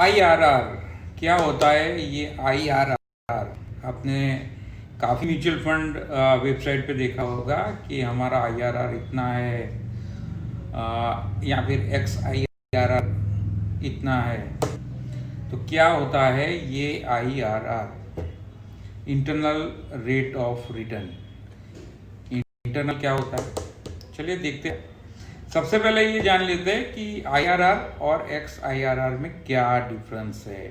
IRR क्या होता है? ये IRR आपने काफ़ी म्यूचुअल फंड वेबसाइट पे देखा होगा कि हमारा IRR इतना है, या फिर XIRR इतना है। तो क्या होता है ये IRR? Internal rate of return. Internal क्या होता है, चलिए देखते हैं। सबसे पहले ये जान लेते हैं कि IRR और XIRR में क्या डिफरेंस है।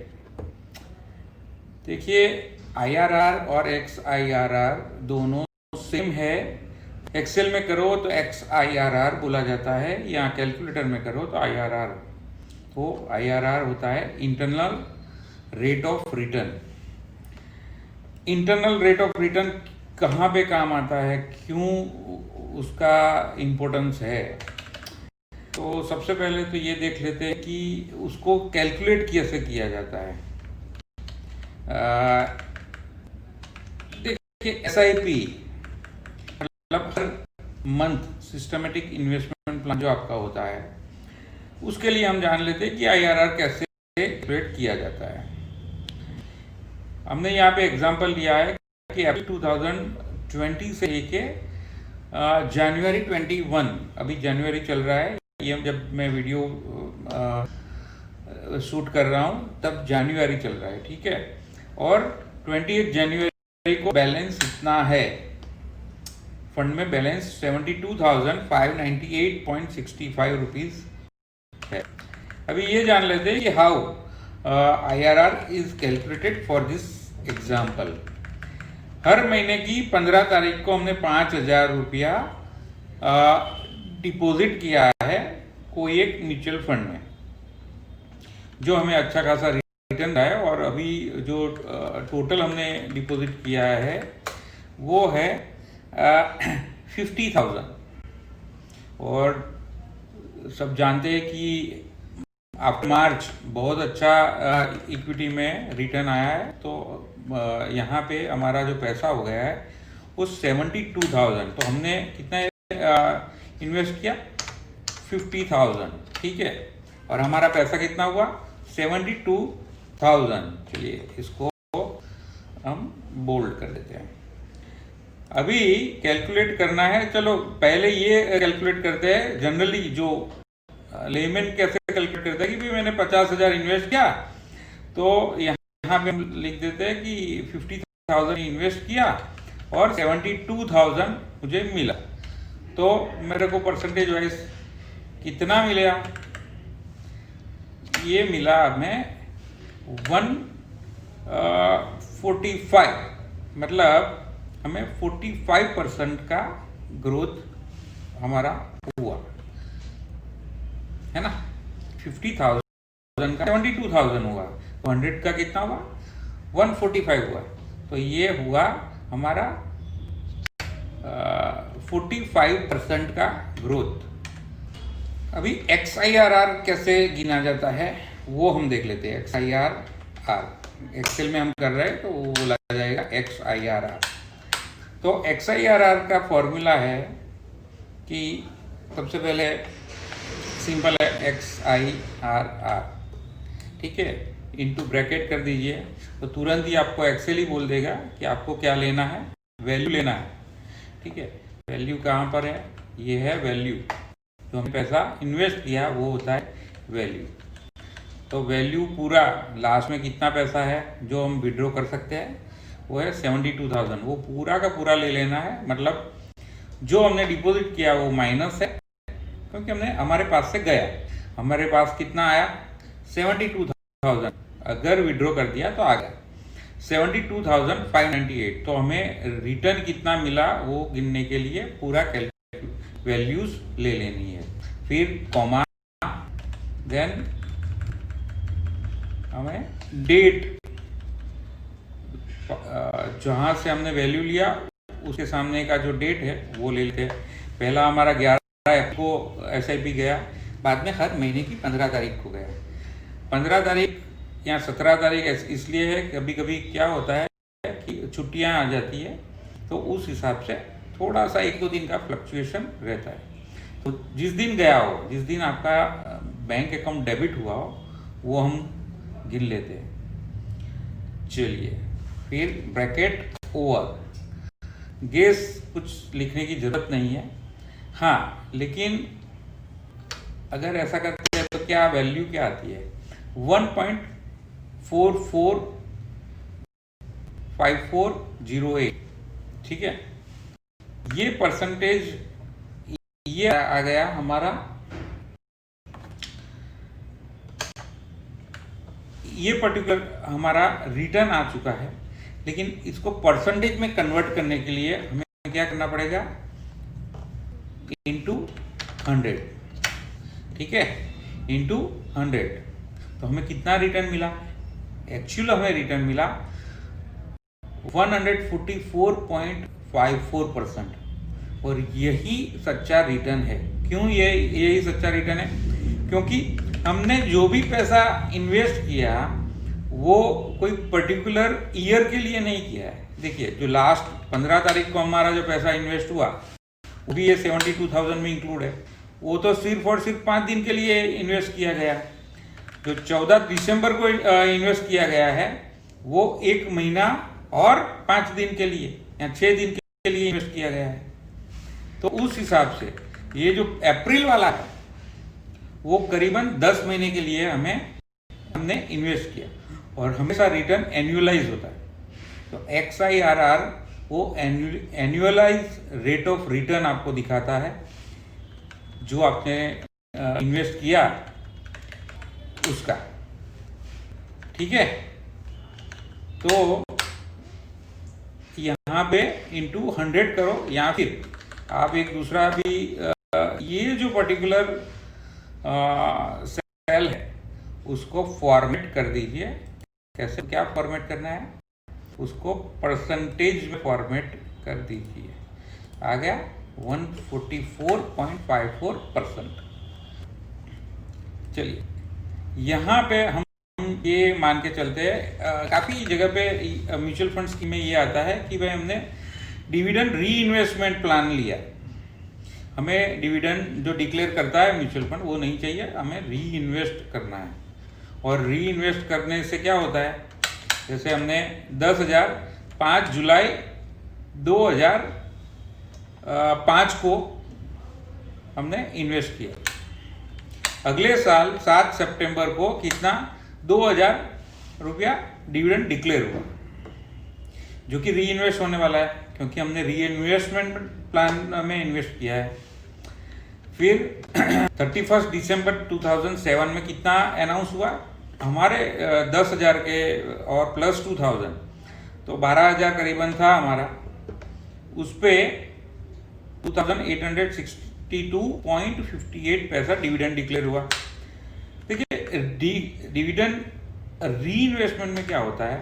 देखिए, IRR और XIRR दोनों सेम है। एक्सेल में करो तो XIRR बोला जाता है, या कैलकुलेटर में करो तो IRR। तो IRR होता है internal rate of return. Internal rate of return कहाँ पे काम आता है, क्यों उसका इम्पोर्टेंस है? तो सबसे पहले तो ये देख लेते हैं कि उसको कैलकुलेट कैसे किया जाता है। देखिए, SIP मतलब हर मंथ सिस्टमेटिक इन्वेस्टमेंट प्लान जो आपका होता है, उसके लिए हम जान लेते हैं कि IRR कैसे कैलकुलेट किया जाता है। हमने यहाँ पे एग्जांपल लिया है कि अभी 2020 से लेके जनवरी 21, अभी जनवरी चल रहा है, ये जब मैं वीडियो शूट कर रहा हूँ तब जनवरी चल रहा है, ठीक है। और 28 जनवरी को बैलेंस इतना है, फंड में बैलेंस 72,598.65 रुपीज है। अभी ये जान लेते हैं कि how IRR is calculated for this example. हर महीने की 15 तारीख को हमने 5,000 रुपया डिपॉजिट किया है कोई एक म्यूचुअल फंड में, जो हमें अच्छा खासा रिटर्न है। और अभी जो टोटल हमने डिपॉजिट किया है वो है 50,000। और सब जानते हैं कि आफ्टर मार्च बहुत अच्छा इक्विटी में रिटर्न आया है। तो यहाँ पे हमारा जो पैसा हो गया है वो 72,000। तो हमने कितना इन्वेस्ट किया? 50,000, ठीक है। और हमारा पैसा कितना हुआ? 72,000। चलिए इसको हम बोल्ड कर देते हैं। अभी कैलकुलेट करना है, चलो पहले ये कैलकुलेट करते हैं। जनरली जो लेमैन कैसे कैलकुलेट करता है कि भाई मैंने 50,000 इन्वेस्ट किया, तो यहाँ पे हम लिख देते हैं कि 50,000 इन्वेस्ट किया और 72,000 मुझे मिला। तो मेरे को परसेंटेज वाइज कितना मिला? ये मिला हमें 145, मतलब हमें 45% का ग्रोथ हमारा हुआ है ना। 50,000 का 72,000 हुआ, तो 100 का कितना हुआ? 145 हुआ। तो ये हुआ हमारा 45% का ग्रोथ। अभी XIRR कैसे गिना जाता है वो हम देख लेते हैं। XIRR एक्सेल में हम कर रहे हैं तो वो बोला जाएगा XIRR। तो XIRR का फॉर्मूला है कि सबसे पहले सिंपल है XIRR, ठीक है, इनटू ब्रैकेट कर दीजिए। तो तुरंत ही आपको एक्सेल ही बोल देगा कि आपको क्या लेना है, वैल्यू लेना है, ठीक है। वैल्यू कहाँ पर है? ये है वैल्यू। जो हमने पैसा इन्वेस्ट किया वो होता है वैल्यू। तो वैल्यू पूरा लास्ट में कितना पैसा है जो हम विड्रॉ कर सकते हैं, वो है 72,000। वो पूरा का पूरा ले लेना है, मतलब जो हमने डिपॉजिट किया वो माइनस है, क्योंकि हमने हमारे पास से गया। हमारे पास कितना आया? 72,000। अगर विड्रॉ कर दिया तो आ गया 72,598। तो हमें रिटर्न कितना मिला वो गिनने के लिए पूरा वैल्यूज ले लेनी है, फिर कॉमा, देन हमें डेट, जहां से हमने वैल्यू लिया उसके सामने का जो डेट है वो ले लेते हैं। पहला हमारा 11 को SIP गया, बाद में हर महीने की 15 तारीख को गया। 15 तारीख या 17 तारीख इसलिए है, कभी कभी क्या होता है कि छुट्टियां आ जाती है, तो उस हिसाब से थोड़ा सा 1-2 दिन का फ्लक्चुएशन रहता है। तो जिस दिन गया हो, जिस दिन आपका बैंक अकाउंट डेबिट हुआ हो, वो हम गिन लेते हैं। चलिए, फिर ब्रैकेट ओवर। गेस कुछ लिखने की जरूरत नहीं है, हाँ, लेकिन अगर ऐसा करते हैं तो क्या वैल्यू क्या आती है? 1.445408, ठीक है। ये परसेंटेज ये आ गया हमारा, ये पर्टिकुलर हमारा रिटर्न आ चुका है। लेकिन इसको परसेंटेज में कन्वर्ट करने के लिए हमें क्या करना पड़ेगा? इंटू 100, ठीक है, इंटू 100। तो हमें कितना रिटर्न मिला? एक्चुअल हमें रिटर्न मिला 144.54%। और यही सच्चा रिटर्न है। क्यों यही सच्चा रिटर्न है? क्योंकि हमने जो भी पैसा इन्वेस्ट किया वो कोई पर्टिकुलर ईयर के लिए नहीं किया है। देखिए, जो लास्ट 15 तारीख को हमारा जो पैसा इन्वेस्ट हुआ वो भी ये 72,000 में इंक्लूड है। वो तो सिर्फ और सिर्फ 5 दिन के लिए इन्वेस्ट किया गया। जो 14 दिसंबर को इन्वेस्ट किया गया है वो 1 महीना और 5 दिन के लिए या 6 दिन के लिए इन्वेस्ट किया गया है। तो उस हिसाब से ये जो अप्रैल वाला है वो करीबन 10 महीने के लिए हमने इन्वेस्ट किया, और हमेशा रिटर्न एनुअलाइज होता है। तो XIRR वो एनुअलाइज रेट ऑफ रिटर्न आपको दिखाता है जो आपने इन्वेस्ट किया उसका, ठीक है। तो यहाँ पे इंटू 100 करो, या फिर आप एक दूसरा भी ये जो पर्टिकुलर सेल है उसको फॉर्मेट कर दीजिए। कैसे, क्या फॉर्मेट करना है? उसको परसेंटेज में फॉर्मेट कर दीजिए। आ गया 144.54%। चलिए, यहाँ पे हम ये मान के चलते हैं, काफ़ी जगह पे म्यूचुअल फंड स्कीम में ये आता है कि भाई हमने डिविडेंड री इन्वेस्टमेंट प्लान लिया। हमें डिविडेंड जो डिक्लेयर करता है म्यूचुअल फंड वो नहीं चाहिए, हमें री इन्वेस्ट करना है। और री इन्वेस्ट करने से क्या होता है? जैसे हमने 10,000 5 जुलाई 2005 को हमने इन्वेस्ट किया। अगले साल 7 सितंबर को कितना? 2,000 रुपया डिविडेंड डिक्लेयर हुआ, जो कि री इन्वेस्ट होने वाला है, क्योंकि हमने री इन्वेस्टमेंट प्लान में इन्वेस्ट किया है। फिर 31 दिसंबर 2007 में कितना अनाउंस हुआ? हमारे 10,000 के और प्लस 2,000, तो 12,000 करीबन था हमारा। उस पे 2,862.58 पैसा डिविडेंड डिक्लेयर हुआ। देखिए, डिविडेंड री इन्वेस्टमेंट में क्या होता है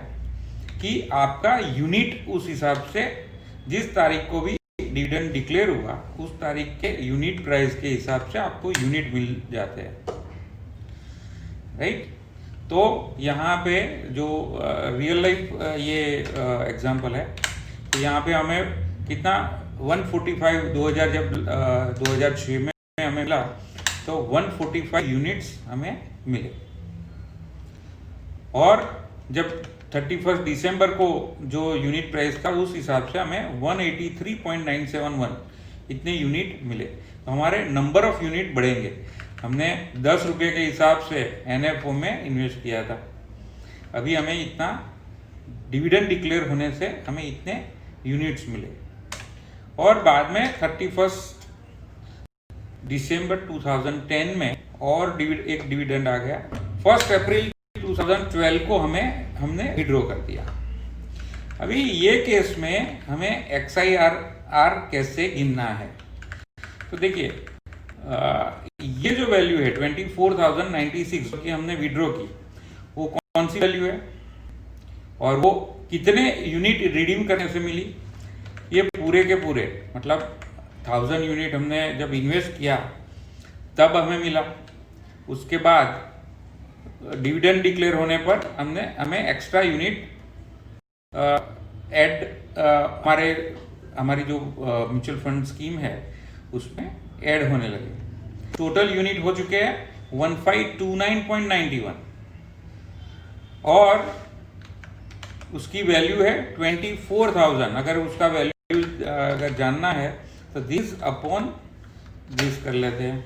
कि आपका यूनिट उस हिसाब से जिस तारीख को भी डिविडेंड डिक्लेयर हुआ उस तारीख के यूनिट प्राइस के हिसाब से आपको यूनिट मिल जाते हैं, राइट। तो यहाँ पे जो रियल लाइफ ये एग्जांपल है, तो यहाँ पे हमें कितना 145 2000 जब 2006 में हमें मिला तो 145 यूनिट्स हमें मिले। और जब 31 दिसंबर को जो यूनिट प्राइस था उस हिसाब से हमें 183.971 इतने यूनिट मिले। तो हमारे नंबर ऑफ यूनिट बढ़ेंगे। हमने 10 रुपये के हिसाब से NFO में इन्वेस्ट किया था, अभी हमें इतना डिविडेंड डिक्लेयर होने से हमें इतने यूनिट्स मिले। और बाद में 31 दिसंबर 2010 में और एक डिविडेंड आ गया। 1 अप्रैल 2012 को हमने विड्रॉ कर दिया। अभी ये केस में हमें XIRR कैसे गिनना है? तो देखिए, ये जो वैल्यू है 24,096 की हमने विड्रॉ की, वो कौन सी वैल्यू है और वो कितने यूनिट रिडीम करने से मिली? ये पूरे के पूरे, मतलब 1000 यूनिट हमने जब इन्वेस्ट किया तब हमें मिला। उसके बाद डिविडेंड डिक्लेयर होने पर हमें एक्स्ट्रा यूनिट ऐड हमारी जो म्यूचुअल फंड स्कीम है उसमें ऐड होने लगे। टोटल यूनिट हो चुके हैं 1529.91। और उसकी वैल्यू है 24,000। अगर उसका वैल्यू अगर जानना है तो दिस अपॉन दिस कर लेते हैं।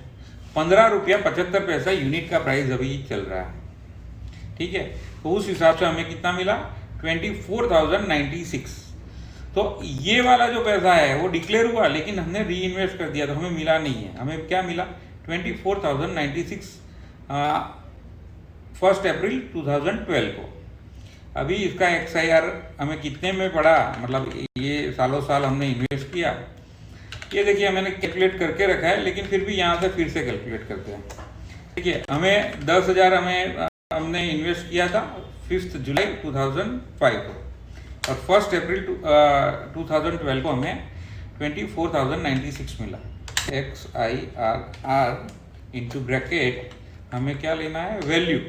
15 रुपया 75 पैसा यूनिट का प्राइस अभी चल रहा है, ठीक है। तो उस हिसाब से हमें कितना मिला, 24,096। तो ये वाला जो पैसा है वो डिक्लेयर हुआ, लेकिन हमने री इन्वेस्ट कर दिया तो हमें मिला नहीं है। हमें क्या मिला, 24,096 1 अप्रैल 2012 को। अभी इसका XIR हमें कितने में पड़ा, मतलब ये सालों साल हमने इन्वेस्ट किया, ये देखिए मैंने कैलकुलेट करके रखा है, लेकिन फिर भी यहाँ से फिर से कैलकुलेट करते हैं। देखिए हमें 10,000 हमने इन्वेस्ट किया था 5 जुलाई 2005 को, और 1 अप्रैल 2012 को हमें 24,096 मिला। XIRR इंटू ब्रैकेट हमें क्या लेना है, वैल्यू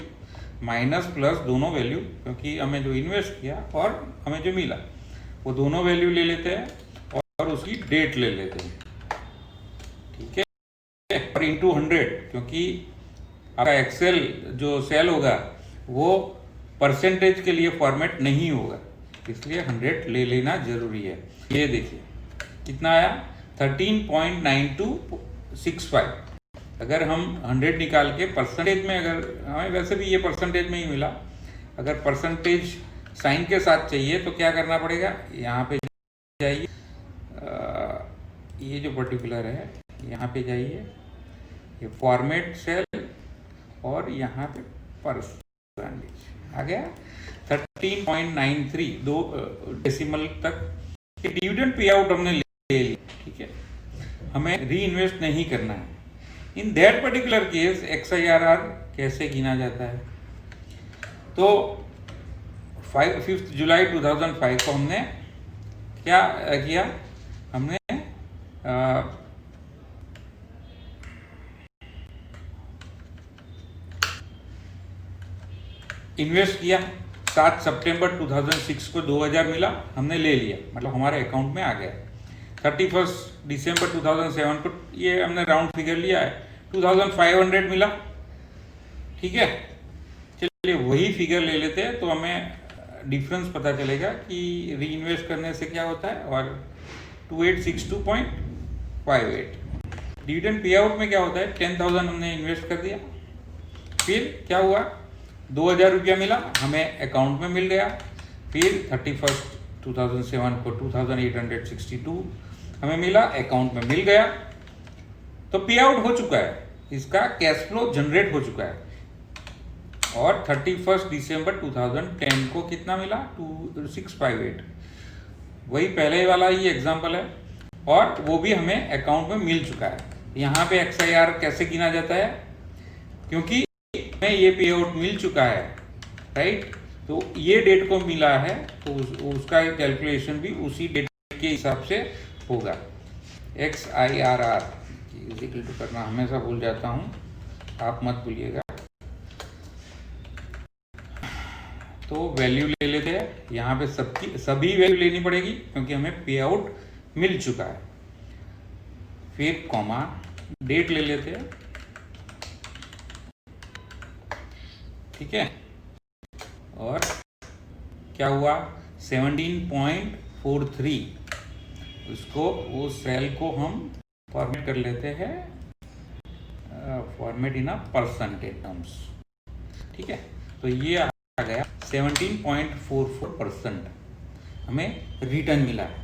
माइनस प्लस दोनों वैल्यू, क्योंकि हमें जो इन्वेस्ट किया और हमें जो मिला वो दोनों वैल्यू ले लेते हैं और उसकी डेट ले लेते हैं, ठीक है। और इंटू 100, क्योंकि आपका एक्सेल जो सेल होगा वो परसेंटेज के लिए फॉर्मेट नहीं होगा, इसलिए 100 ले लेना जरूरी है। ये देखिए कितना आया, 13.9265। अगर हम 100 निकाल के परसेंटेज में, अगर हमें वैसे भी ये परसेंटेज में ही मिला, अगर परसेंटेज साइन के साथ चाहिए तो क्या करना पड़ेगा, यहाँ पे जाइए, ये जो पर्टिकुलर है यहाँ पे जाइए, ये फॉर्मेट सेल और यहाँ पे परसेंटेज आ गया 13.93, 2 डेसिमल तक। डिविडेंड पे आउट हमने ले लिया, ठीक है, हमें री इन्वेस्ट नहीं करना है। In that particular case XIRR कैसे गिना जाता है, तो 5 जुलाई 2005 को हमने क्या किया, हमने इन्वेस्ट किया। 7 सितंबर 2006 को 2,000 मिला, हमने ले लिया, मतलब हमारे अकाउंट में आ गया। 31 दिसंबर 2007 को ये हमने राउंड फिगर लिया है, 2,500 मिला, ठीक है। चलिए वही फिगर ले लेते हैं तो हमें डिफरेंस पता चलेगा कि री इन्वेस्ट करने से क्या होता है। और 2862.58 डिविडेंड पे आउट में क्या होता है, 10,000 हमने इन्वेस्ट कर दिया, फिर क्या हुआ, 2,000 रुपया मिला, हमें अकाउंट में मिल गया। फिर 31 2007 को 2,862 हमें मिला, अकाउंट में मिल गया, तो पे आउट हो चुका है, इसका कैश फ्लो जनरेट हो चुका है। और 31 दिसंबर 2010 को कितना मिला, 2658, वही पहले वाला ही एग्जाम्पल है, और वो भी हमें अकाउंट में मिल चुका है। यहाँ पे XIR कैसे गिना जाता है, क्योंकि हमें ये पे आउट मिल चुका है, राइट, तो ये डेट को मिला है, तो उसका कैलकुलेशन भी उसी डेट के हिसाब से होगा। XIRR करना हमेशा भूल जाता हूँ, आप मत भूलिएगा। तो वैल्यू ले लेते हैं, यहाँ पे सभी वैल्यू लेनी पड़ेगी क्योंकि हमें पे आउट मिल चुका है। फिर कॉमा, डेट ले लेते हैं, ठीक है। और क्या हुआ, 17.43, उसको उस सेल को हम फॉर्मेट कर लेते हैं, format in a percentage terms, ठीक है। तो ये आ गया 17.44% हमें रिटर्न मिला है।